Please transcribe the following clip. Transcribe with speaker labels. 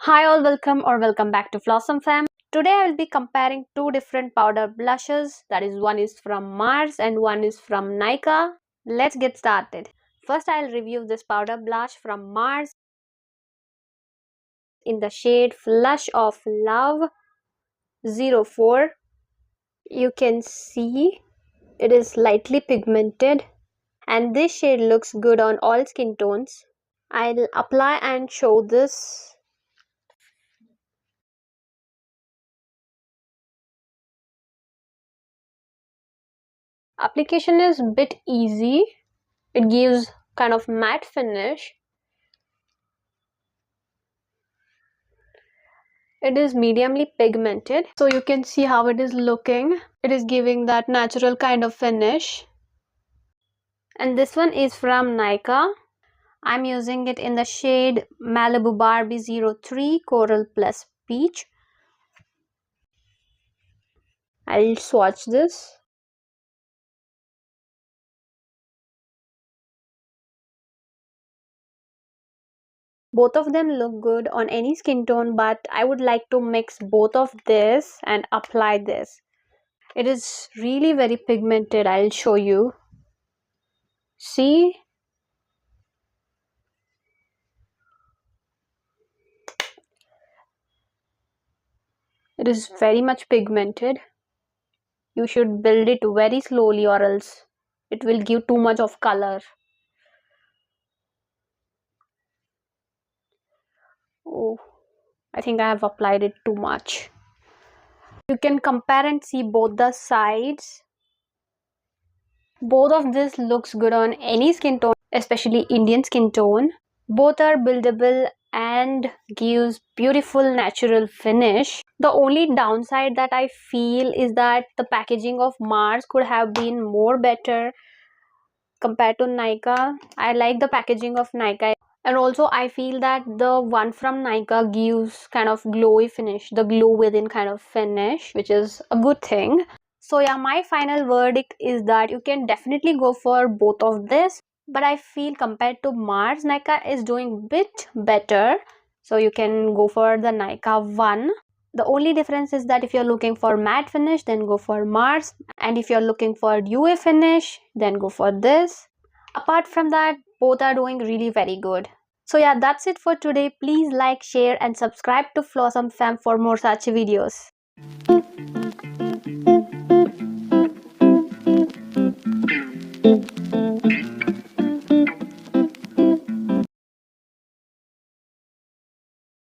Speaker 1: Hi all, welcome back to Flossom Fam. Today I will be comparing two different powder blushes, that is one is from Mars and one is from Nykaa. Let's get started. First I'll review this powder blush from Mars in the shade Flush of Love 04. You can see it is lightly pigmented and this shade looks good on all skin tones. I'll apply and show this. Application is a bit easy. It gives kind of matte finish. It is mediumly pigmented, so you can see how it is looking. It is giving that natural kind of finish. And this one is from Nykaa. I'm using it in the shade Malibu Barbie 03 Coral Plus Peach. I'll swatch this. Both of them look good on any skin tone, but I would like to mix both of this and apply this. It is really very pigmented. I'll show you. See? It is very much pigmented. You should build it very slowly or else it will give too much of color. Oh, I think I have applied it too much. You can compare and see both the sides. Both of this looks good on any skin tone, especially Indian skin tone. Both are buildable and gives beautiful natural finish. The only downside that I feel is that the packaging of Mars could have been more better compared to Nykaa. I like the packaging of Nykaa, and also I feel that the one from Nykaa gives kind of glowy finish, the glow within kind of finish, which is a good thing. So yeah, my final verdict is that you can definitely go for both of this, but I feel compared to Mars, Nykaa is doing bit better, so you can go for the Nykaa one. The only difference is that if you're looking for matte finish, then go for Mars, and if you're looking for dewy finish, then go for this. Apart from that, both are doing really very good. So yeah, that's it for today. Please like, share and subscribe to Flossom Fam for more such videos.